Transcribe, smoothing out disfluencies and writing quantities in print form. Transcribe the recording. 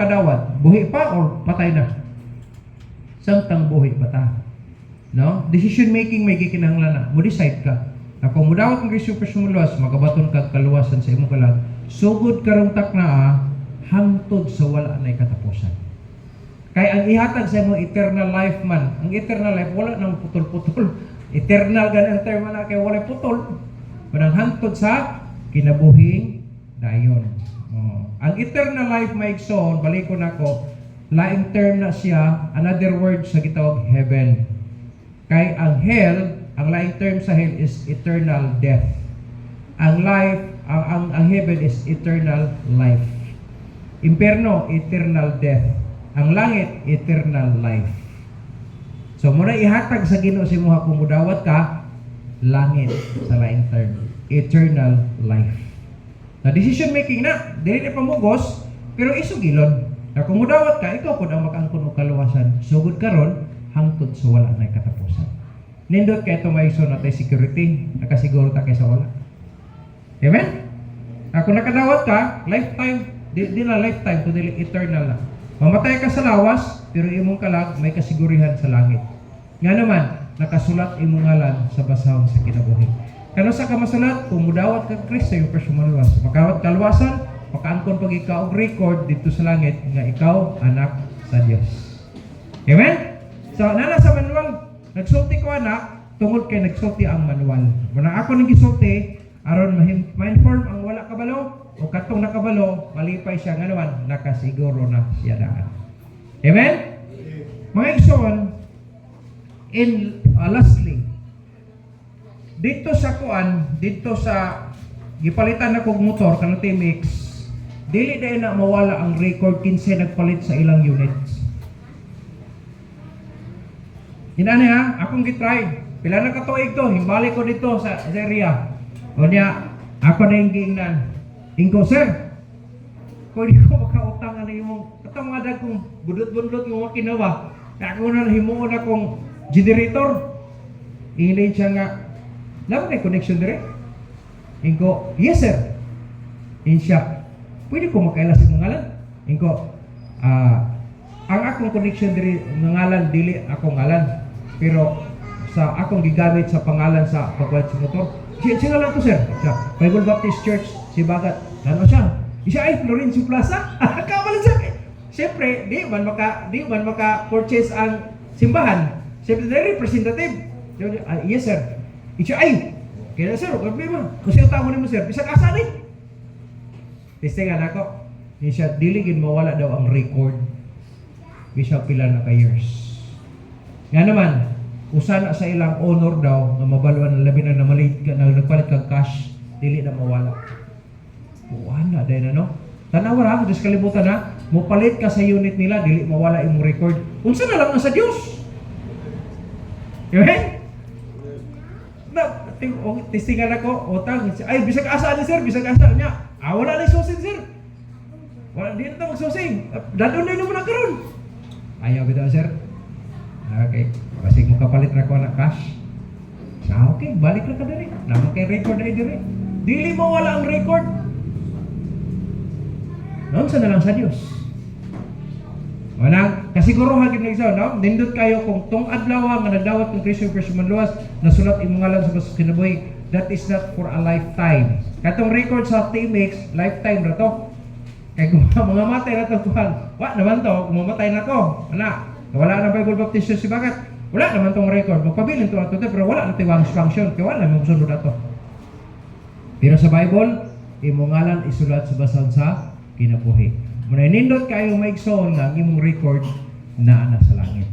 kadawat, buhi pa or patay na? Samtang buhi pa ta. No? Decision making may gikinahanglan na. Mo decide ka. Na kung mudawat ng Kristo personaluwas, magabaton kag kaluwasan sa imong kalag, sugod karong takna hangtod sa wala na katapusan. Kay ang ihatag sa imong eternal life man, ang eternal life wala nang putol-putol. Eternal gan ang term na kay wala putol. Manang hangtod sa kinabuhing dayon. Ang eternal life maigsoon, balik ko nako, laing term na siya, another word sa gitawag heaven. Kay ang hell, ang laing term sa hell is eternal death. Ang life, ang heaven is eternal life. Impierno, eternal death. Ang langit, eternal life. So muna ihatag sa Ginoo si moha kung mudawat ka, langit sa laing term, eternal life. Na decision making na, dili na pamugos, pero isugilon. Na kung mudawat ka, ikaw po ang makaangkon og kaluwasan. Sugod karon hangtod sa wala na katapusan. Nindot kay ito maiso na tayo security, nakasiguro ta kay sa wala. Amen? Na kung nakadawat ka, lifetime, di na lifetime, kundi eternal na. Mamatay ka sa lawas, pero imong kalag may kasigurihan sa langit. Nga naman, nakasulat imong ngalan sa basahon sa kinabuhi. Kano sa kamasulat, kung mudawat ka Kristo yung personaluwas, makawat kaluwasan, makaangkon pag ikaw og record dito sa langit nga ikaw anak sa Dios. Amen? So nana sa manual, nagsulti ko anak tungod kay nagsulti ang manual. Muna ako nang gisulti aron ma-inform ang wala kabalo o katong nakabalo malipay siya nga naman nakasiguro na siya daan. Amen? Mga igsoon, in lastly, dito sa kuan, dito sa gipalitan na kog motor kanang TMX, dili dai na mawala ang record kinsa nagpalit sa ilang units. Inani ha, akong gitry. Pila na ka tuig to, himbalik ko dito sa area. O niya, ako na yung giingnan. Ingko, sir, kung di ko makautang ano yung katong mga kong budot-budot yung mga kinawa, ako na himuon akong generator. Ingilin siya nga, laman na connection dire? Ingko, yes sir. In siya, pwede ko makailas yung ngalan? Ingko, ang akong connection dire, ngalan, dili akong ngalan. Pero sa akong gigamit sa pangalan sa pagwalit sa motor, siya lang to sir. Siya, Bible Baptist Church, si Bagat. Ano siya? Siya ay Florencio Plaza. Kabalan siya. Siyempre, di man maka-purchase ang simbahan. Siyempre, the representative. Yes sir. Siya ay, kaya sir, problema. Kung siya tao mo sir, bisag asa ni. Testingan ako. Siya, diligin mawala daw ang record. Bisa pila na ka years. Nga naman, usa na sa ilang honor daw nga mabaluan labi na namalit ka na nagpalit kag cash, dili na mawala. Wala dai na no. Tanawa ra dis kalibutan na, mo palit ka sa unit nila dili mawala imong record. Unsa na lang sa Dios? Amen. Na testingan ako, utang ay bisag asa ni sir, bisag asa niya. Wala na susing sir. Wala din ta magsusing. Dadon na mo na karon. Ayaw bitaw sir. Okay. Kasi mo kapalit na ko na cash. Okay, balik na ka diri. Naman kay record na diri. Dili mo wala ang record. Noon sa na lang sa Dios. Wala, kasiguruhan gid nagsaw, no? Nindot kayo kung tong adlaw nga nagdawat ng Kristo personaluwas, nasulat imong ngalan sa basahon kinabuhi, that is not for a lifetime. Katong record sa TMX, lifetime ra to. Kay kung mga matay na to kuhan, wa naman to, kung mamatay na to, ana, wala na Bible Baptist Church si Bagat. Wala naman tong record. Magpabilin to ato pero wala na tiwang function. Kaya wala naman sunod ato. Pero sa Bible, imong ngalan isulat sa basahon sa kinabuhi. Muna nindot kayo maigsoon nga imong record na ana sa langit.